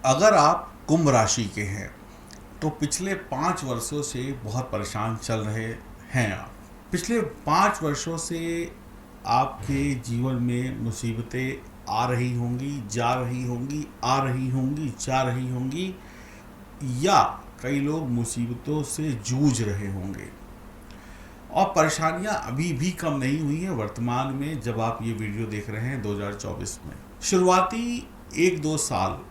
अगर आप कुंभ राशि के हैं तो पिछले 5 वर्षों से बहुत परेशान चल रहे हैं आप। पिछले 5 वर्षों से आपके जीवन में मुसीबतें आ रही होंगी, जा रही होंगी, आ रही होंगी, जा रही होंगी, या कई लोग मुसीबतों से जूझ रहे होंगे और परेशानियां अभी भी कम नहीं हुई हैं। वर्तमान में जब आप ये वीडियो देख रहे हैं 2024 में शुरुआती 1-2 साल,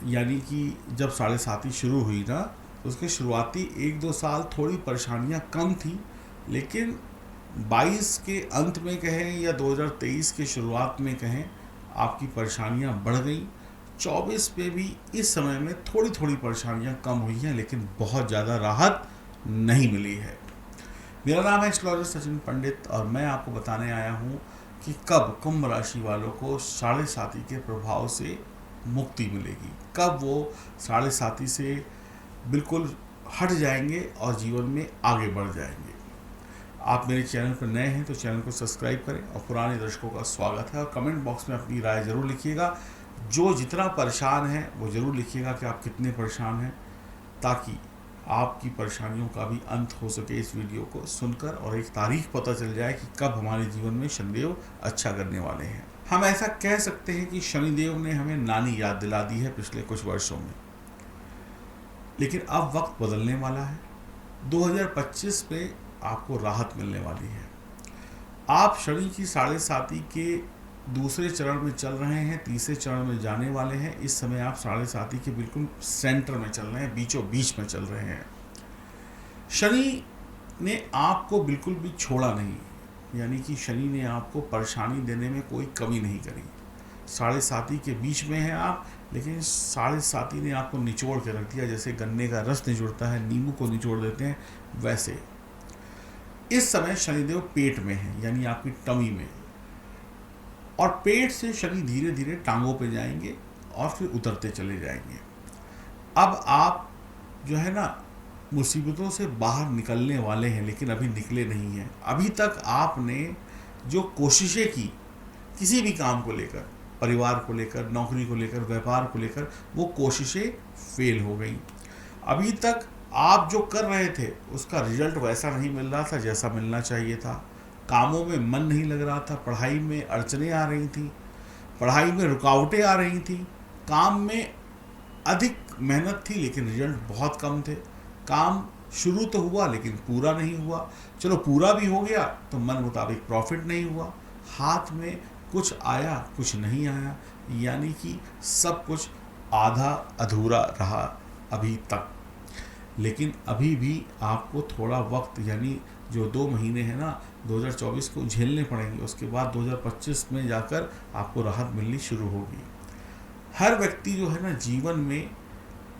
यानी कि जब 7.5 शुरू हुई ना, उसके शुरुआती 1-2 साल थोड़ी परेशानियां कम थी, लेकिन 22 के अंत में कहें या 2023 के शुरुआत में कहें, आपकी परेशानियां बढ़ गई। 24 पे भी इस समय में थोड़ी थोड़ी परेशानियां कम हुई हैं, लेकिन बहुत ज़्यादा राहत नहीं मिली है। मेरा नाम है एस्ट्रोलॉजर सचिन पंडित और मैं आपको बताने आया हूँ कि कब कुंभ राशि वालों को 7.5 के प्रभाव से मुक्ति मिलेगी, कब वो 7.5 से बिल्कुल हट जाएंगे और जीवन में आगे बढ़ जाएंगे। आप मेरे चैनल पर नए हैं तो चैनल को सब्सक्राइब करें और पुराने दर्शकों का स्वागत है। और कमेंट बॉक्स में अपनी राय ज़रूर लिखिएगा। जो जितना परेशान है वो ज़रूर लिखिएगा कि आप कितने परेशान हैं, ताकि आपकी परेशानियों का भी अंत हो सके इस वीडियो को सुनकर, और एक तारीख पता चल जाए कि कब हमारे जीवन में शनिदेव अच्छा करने वाले हैं। हम ऐसा कह सकते हैं कि शनिदेव ने हमें नानी याद दिला दी है पिछले कुछ वर्षों में, लेकिन अब वक्त बदलने वाला है। 2025 में आपको राहत मिलने वाली है। आप शनि की 7.5 के दूसरे चरण में चल रहे हैं, तीसरे चरण में जाने वाले हैं। इस समय आप 7.5 के बिल्कुल सेंटर में चल रहे हैं, बीचों बीच में चल रहे हैं। शनि ने आपको बिल्कुल भी छोड़ा नहीं, यानी कि शनि ने आपको परेशानी देने में कोई कमी नहीं करी। 7.5 के बीच में हैं आप, लेकिन 7.5 ने आपको निचोड़ के रख दिया। जैसे गन्ने का रस निचोड़ता है, नींबू को निचोड़ देते हैं, वैसे इस समय शनिदेव पेट में है, यानी आपकी टमी में, और पेट से शनि धीरे धीरे टांगों पे जाएंगे और फिर उतरते चले जाएंगे। अब आप जो है ना, मुसीबतों से बाहर निकलने वाले हैं, लेकिन अभी निकले नहीं हैं। अभी तक आपने जो कोशिशें की किसी भी काम को लेकर, परिवार को लेकर, नौकरी को लेकर, व्यापार को लेकर, वो कोशिशें फेल हो गई। अभी तक आप जो कर रहे थे उसका रिजल्ट वैसा नहीं मिल रहा था जैसा मिलना चाहिए था। कामों में मन नहीं लग रहा था, पढ़ाई में अड़चनें आ रही थी, पढ़ाई में रुकावटें आ रही थी, काम में अधिक मेहनत थी लेकिन रिजल्ट बहुत कम थे। काम शुरू तो हुआ लेकिन पूरा नहीं हुआ। चलो पूरा भी हो गया तो मन मुताबिक प्रॉफिट नहीं हुआ, हाथ में कुछ आया कुछ नहीं आया, यानी कि सब कुछ आधा अधूरा रहा अभी तक। लेकिन अभी भी आपको थोड़ा वक्त, यानी जो 2 महीने हैं ना 2024 को झेलने पड़ेंगे। उसके बाद 2025 में जाकर आपको राहत मिलनी शुरू होगी। हर व्यक्ति जो है ना जीवन में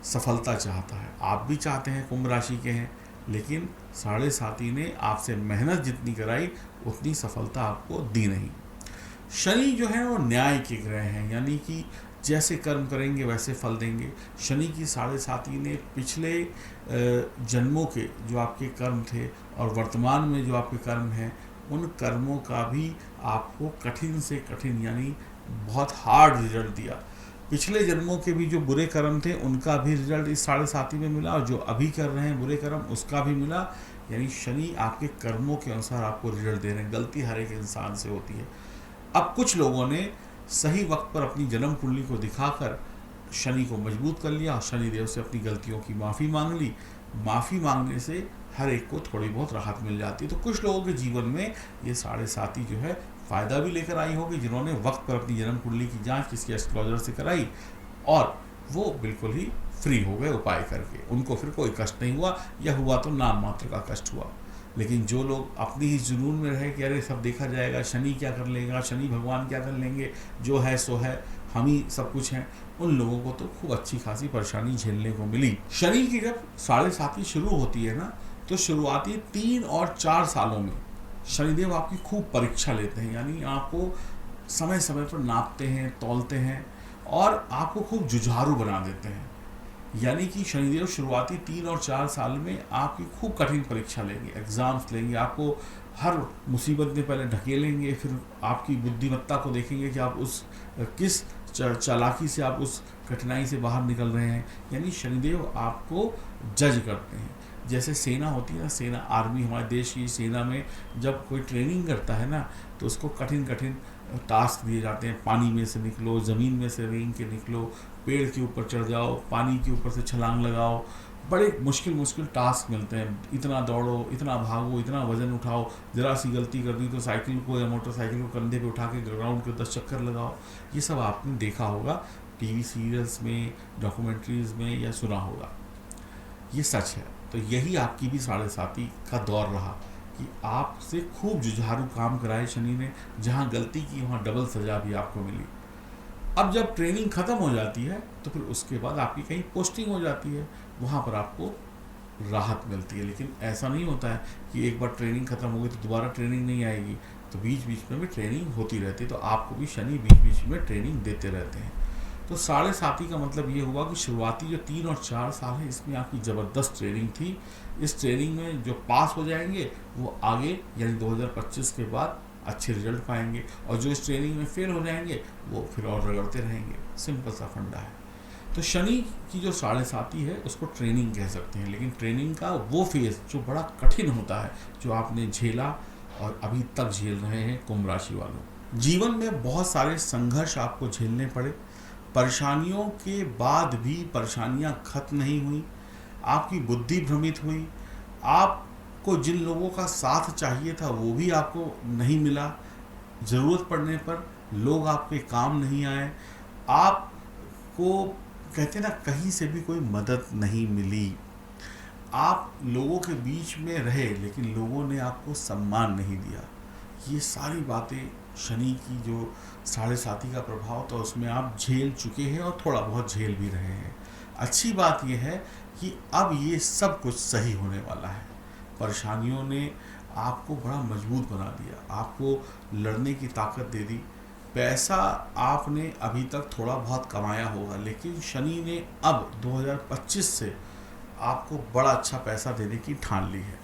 सफलता चाहता है, आप भी चाहते हैं, कुंभ राशि के हैं, लेकिन 7.5 ने आपसे मेहनत जितनी कराई उतनी सफलता आपको दी नहीं। शनि जो है वो न्याय के ग्रह हैं, यानी कि जैसे कर्म करेंगे वैसे फल देंगे। शनि की 7.5 ने पिछले जन्मों के जो आपके कर्म थे और वर्तमान में जो आपके कर्म हैं, उन कर्मों का भी आपको कठिन से कठिन, यानी बहुत हार्ड रिजल्ट दिया। पिछले जन्मों के भी जो बुरे कर्म थे उनका भी रिजल्ट इस 7.5 में मिला, और जो अभी कर रहे हैं बुरे कर्म उसका भी मिला। यानी शनि आपके कर्मों के अनुसार आपको रिजल्ट दे रहे हैं। गलती हर एक इंसान से होती है। अब कुछ लोगों ने सही वक्त पर अपनी जन्म कुंडली को दिखाकर शनि को मजबूत कर लिया, शनिदेव से अपनी गलतियों की माफ़ी मांग ली। माफ़ी मांगने से हर एक को थोड़ी बहुत राहत मिल जाती है। तो कुछ लोगों के जीवन में ये 7.5 जो है फ़ायदा भी लेकर आई होगी, जिन्होंने वक्त पर अपनी जन्म कुंडली की जांच किसी एस्ट्रोलॉजर से कराई और वो बिल्कुल ही फ्री हो गए उपाय करके। उनको फिर कोई कष्ट नहीं हुआ, या हुआ तो नाम मात्र का कष्ट हुआ। लेकिन जो लोग अपनी ही जुनून में रहे कि अरे सब देखा जाएगा, शनि क्या कर लेगा, शनि भगवान क्या कर लेंगे, जो है सो है, हम ही सब कुछ हैं, उन लोगों को तो खूब अच्छी खासी परेशानी झेलने को मिली। शनि की जब 7.5 शुरू होती है ना, तो शुरुआती 3 और 4 सालों में शनिदेव आपकी खूब परीक्षा लेते हैं, यानी आपको समय समय पर नापते हैं, तौलते हैं और आपको खूब जुझारू बना देते हैं। यानी कि शनिदेव शुरुआती 3 और 4 साल में आपकी खूब कठिन परीक्षा लेंगे, एग्ज़ाम्स लेंगे, आपको हर मुसीबत में पहले ढकेलेंगे, फिर आपकी बुद्धिमत्ता को देखेंगे कि आप उस किस चालाकी से आप उस कठिनाई से बाहर निकल रहे हैं, यानी शनिदेव आपको जज करते हैं। जैसे सेना होती है ना, सेना आर्मी, हमारे देश की सेना में जब कोई ट्रेनिंग करता है ना, तो उसको कठिन कठिन टास्क दिए जाते हैं। पानी में से निकलो, ज़मीन में से रेंग के निकलो, पेड़ के ऊपर चढ़ जाओ, पानी के ऊपर से छलांग लगाओ, बड़े मुश्किल मुश्किल टास्क मिलते हैं। इतना दौड़ो, इतना भागो, इतना वज़न उठाओ, ज़रा सी गलती कर दी तो साइकिल को या मोटरसाइकिल को कंधे पे उठा के ग्राउंड के 10 चक्कर लगाओ। ये सब आपने देखा होगा टीवी सीरियल्स में, डॉक्यूमेंट्रीज़ में, या सुना होगा। ये सच है। तो यही आपकी भी 7.5 का दौर रहा कि आपसे खूब जुझारू काम कराए शनि ने, जहाँ गलती की वहाँ डबल सज़ा भी आपको मिली। अब जब ट्रेनिंग ख़त्म हो जाती है तो फिर उसके बाद आपकी कहीं पोस्टिंग हो जाती है, वहाँ पर आपको राहत मिलती है। लेकिन ऐसा नहीं होता है कि एक बार ट्रेनिंग ख़त्म हो गई तो दोबारा ट्रेनिंग नहीं आएगी, तो बीच बीच में भी ट्रेनिंग होती रहती है। तो आपको भी शनि बीच बीच में ट्रेनिंग देते रहते हैं। तो 7.5 का मतलब ये हुआ कि शुरुआती जो 3 और 4 साल है, इसमें आपकी ज़बरदस्त ट्रेनिंग थी। इस ट्रेनिंग में जो पास हो जाएंगे वो आगे यानी 2025 के बाद अच्छे रिजल्ट पाएंगे, और जो इस ट्रेनिंग में फेल हो जाएंगे वो फिर और रगड़ते रहेंगे। सिंपल सा फंडा है। तो शनि की जो 7.5 है उसको ट्रेनिंग कह सकते हैं, लेकिन ट्रेनिंग का वो फेज़ जो बड़ा कठिन होता है, जो आपने झेला और अभी तक झेल रहे हैं कुंभ राशि वालों। जीवन में बहुत सारे संघर्ष आपको झेलने पड़े, परेशानियों के बाद भी परेशानियां खत्म नहीं हुई, आपकी बुद्धि भ्रमित हुई, आपको जिन लोगों का साथ चाहिए था वो भी आपको नहीं मिला, ज़रूरत पड़ने पर लोग आपके काम नहीं आए, आपको कहते ना कहीं से भी कोई मदद नहीं मिली, आप लोगों के बीच में रहे लेकिन लोगों ने आपको सम्मान नहीं दिया। ये सारी बातें शनि की जो 7.5 का प्रभाव था उसमें आप झेल चुके हैं, और थोड़ा बहुत झेल भी रहे हैं। अच्छी बात यह है कि अब ये सब कुछ सही होने वाला है। परेशानियों ने आपको बड़ा मजबूत बना दिया, आपको लड़ने की ताकत दे दी। पैसा आपने अभी तक थोड़ा बहुत कमाया होगा, लेकिन शनि ने अब 2025 से आपको बड़ा अच्छा पैसा देने की ठान ली है।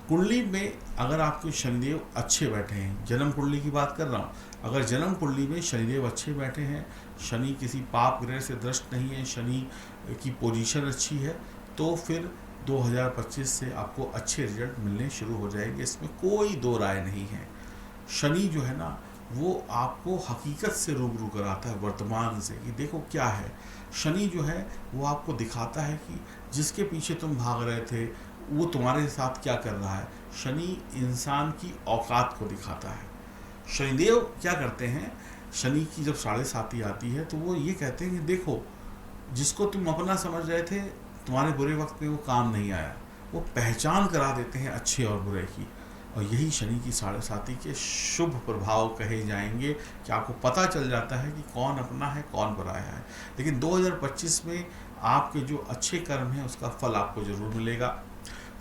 कुंडली में अगर आपके शनिदेव अच्छे बैठे हैं, जन्म कुंडली की बात कर रहा हूँ, अगर जन्म कुंडली में शनिदेव अच्छे बैठे हैं, शनि किसी पाप ग्रह से दृष्ट नहीं है, शनि की पोजीशन अच्छी है, तो फिर 2025 से आपको अच्छे रिजल्ट मिलने शुरू हो जाएंगे। इसमें कोई दो राय नहीं है। शनि जो है ना, वो आपको हकीकत से रूबरू कराता है, वर्तमान से, कि देखो क्या है। शनि जो है वो आपको दिखाता है कि जिसके पीछे तुम भाग रहे थे वो तुम्हारे साथ क्या कर रहा है। शनि इंसान की औकात को दिखाता है। शनिदेव क्या करते हैं, शनि की जब 7.5 आती है तो वो ये कहते हैं कि देखो, जिसको तुम अपना समझ रहे थे, तुम्हारे बुरे वक्त में वो काम नहीं आया। वो पहचान करा देते हैं अच्छे और बुरे की, और यही शनि की 7.5 के शुभ प्रभाव कहे जाएंगे कि आपको पता चल जाता है कि कौन अपना है कौन पराया है। लेकिन 2025 में आपके जो अच्छे कर्म हैं उसका फल आपको ज़रूर मिलेगा।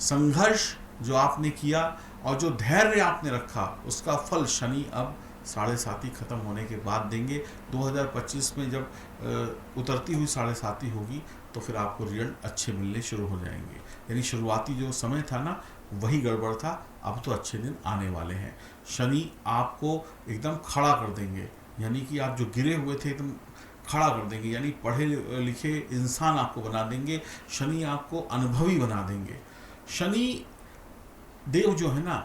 संघर्ष जो आपने किया और जो धैर्य आपने रखा उसका फल शनि अब 7.5 खत्म होने के बाद देंगे। 2025 में जब उतरती हुई 7.5 होगी तो फिर आपको रिजल्ट अच्छे मिलने शुरू हो जाएंगे। यानी शुरुआती जो समय था ना वही गड़बड़ था, अब तो अच्छे दिन आने वाले हैं। शनि आपको एकदम खड़ा कर देंगे, यानी कि आप जो गिरे हुए थे एकदम खड़ा कर देंगे, यानी पढ़े लिखे इंसान आपको बना देंगे। शनि आपको अनुभवी बना देंगे। शनि देव जो है ना,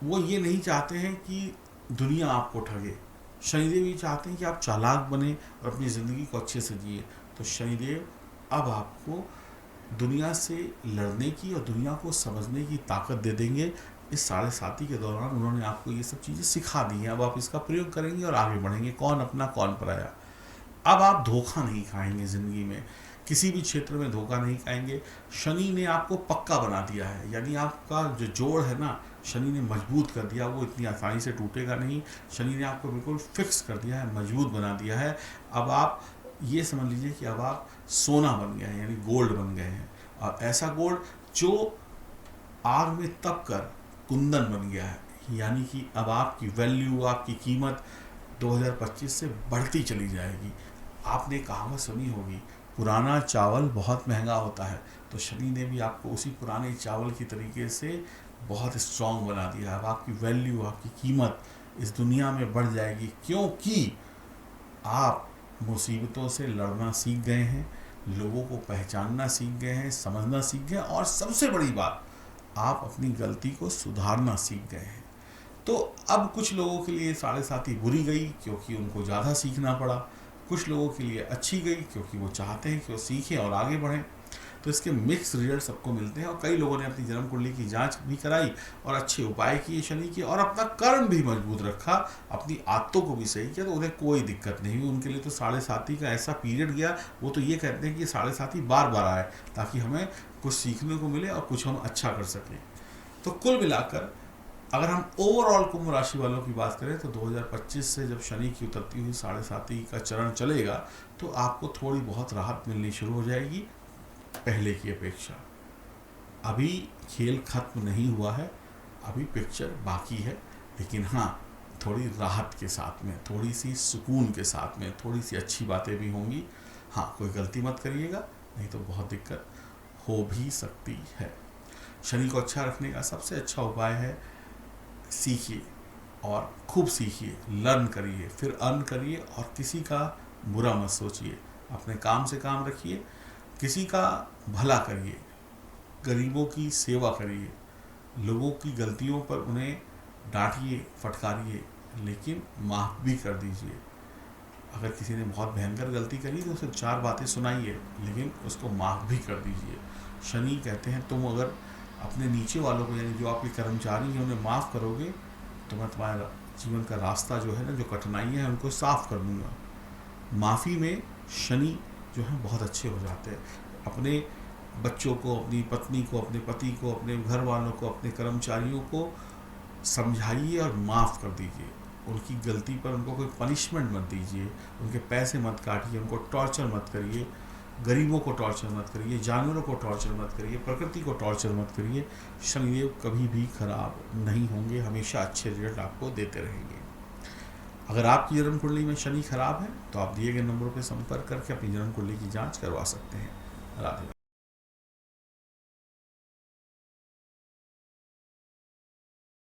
वो ये नहीं चाहते हैं कि दुनिया आपको ठगे। शनिदेव ये चाहते हैं कि आप चालाक बने और अपनी ज़िंदगी को अच्छे से जिए। तो शनिदेव अब आपको दुनिया से लड़ने की और दुनिया को समझने की ताकत दे देंगे। इस 7.5 के दौरान उन्होंने आपको ये सब चीज़ें सिखा दी हैं। अब आप इसका प्रयोग करेंगे और आगे बढ़ेंगे, कौन अपना कौन पराया। अब आप धोखा नहीं खाएंगे ज़िंदगी में, किसी भी क्षेत्र में धोखा नहीं खाएंगे। शनि ने आपको पक्का बना दिया है, यानी आपका जो जोड़ है ना, शनि ने मजबूत कर दिया, वो इतनी आसानी से टूटेगा नहीं। शनि ने आपको बिल्कुल फिक्स कर दिया है, मजबूत बना दिया है। अब आप ये समझ लीजिए कि अब आप सोना बन गए हैं, यानी गोल्ड बन गए हैं, और ऐसा गोल्ड जो आग में तप कर कुंदन बन गया है। यानी कि अब आपकी वैल्यू, आपकी कीमत 2025 से बढ़ती चली जाएगी। आपने कहावत सुनी होगी, पुराना चावल बहुत महंगा होता है, तो शनि ने भी आपको उसी पुराने चावल की तरीके से बहुत स्ट्रॉन्ग बना दिया है। अब आपकी वैल्यू, आपकी कीमत इस दुनिया में बढ़ जाएगी, क्योंकि आप मुसीबतों से लड़ना सीख गए हैं, लोगों को पहचानना सीख गए हैं, समझना सीख गए हैं, और सबसे बड़ी बात, आप अपनी गलती को सुधारना सीख गए हैं। तो अब कुछ लोगों के लिए 7.5 बुरी गई क्योंकि उनको ज़्यादा सीखना पड़ा, कुछ लोगों के लिए अच्छी गई क्योंकि वो चाहते हैं कि वो सीखें और आगे बढ़ें। तो इसके मिक्स रिजल्ट सबको मिलते हैं, और कई लोगों ने अपनी जन्म कुंडली की जांच भी कराई और अच्छे उपाय किए शनि के, और अपना कर्म भी मजबूत रखा, अपनी आदतों को भी सही किया, तो उन्हें कोई दिक्कत नहीं हुई। उनके लिए तो 7.5 का ऐसा पीरियड गया, वो तो ये कहते हैं कि 7.5 बार बार आए ताकि हमें कुछ सीखने को मिले और कुछ हम अच्छा कर सकें। तो कुल मिलाकर अगर हम ओवरऑल कुंभ राशि वालों की बात करें तो 2025 से जब शनि की उतरती हुई 7.5 का चरण चलेगा तो आपको थोड़ी बहुत राहत मिलनी शुरू हो जाएगी पहले की अपेक्षा। अभी खेल खत्म नहीं हुआ है, अभी पिक्चर बाकी है, लेकिन हाँ, थोड़ी राहत के साथ में, थोड़ी सी सुकून के साथ में, थोड़ी सी अच्छी बातें भी होंगी। हाँ, कोई गलती मत करिएगा, नहीं तो बहुत दिक्कत हो भी सकती है। शनि को अच्छा रखने का सबसे अच्छा उपाय है, सीखिए और खूब सीखिए, लर्न करिए, फिर अर्न करिए, और किसी का बुरा मत सोचिए, अपने काम से काम रखिए, किसी का भला करिए, गरीबों की सेवा करिए, लोगों की गलतियों पर उन्हें डांटिए, फटकारिए, लेकिन माफ़ भी कर दीजिए। अगर किसी ने बहुत भयंकर गलती करी तो उसे 4 बातें सुनाइए, लेकिन उसको माफ़ भी कर दीजिए। शनि कहते हैं तुम अगर अपने नीचे वालों को, यानी जो आपके कर्मचारी हैं, उन्हें माफ़ करोगे तो मैं तुम्हारा जीवन का रास्ता जो है ना, जो कठिनाइयाँ हैं, उनको साफ कर दूंगा। माफ़ी में शनि जो है बहुत अच्छे हो जाते हैं। अपने बच्चों को, अपनी पत्नी को, अपने पति को, अपने घर वालों को, अपने कर्मचारियों को समझाइए और माफ़ कर दीजिए। उनकी गलती पर उनको कोई पनिशमेंट मत दीजिए, उनके पैसे मत काटिए, उनको टॉर्चर मत करिए, गरीबों को टॉर्चर मत करिए, जानवरों को टॉर्चर मत करिए, प्रकृति को टॉर्चर मत करिए। शनिदेव कभी भी खराब नहीं होंगे, हमेशा अच्छे रिजल्ट आपको देते रहेंगे। अगर आपकी जन्म कुंडली में शनि खराब है तो आप दिए गए नंबरों पर संपर्क करके अपनी जन्म कुंडली की जांच करवा सकते हैं। राधे।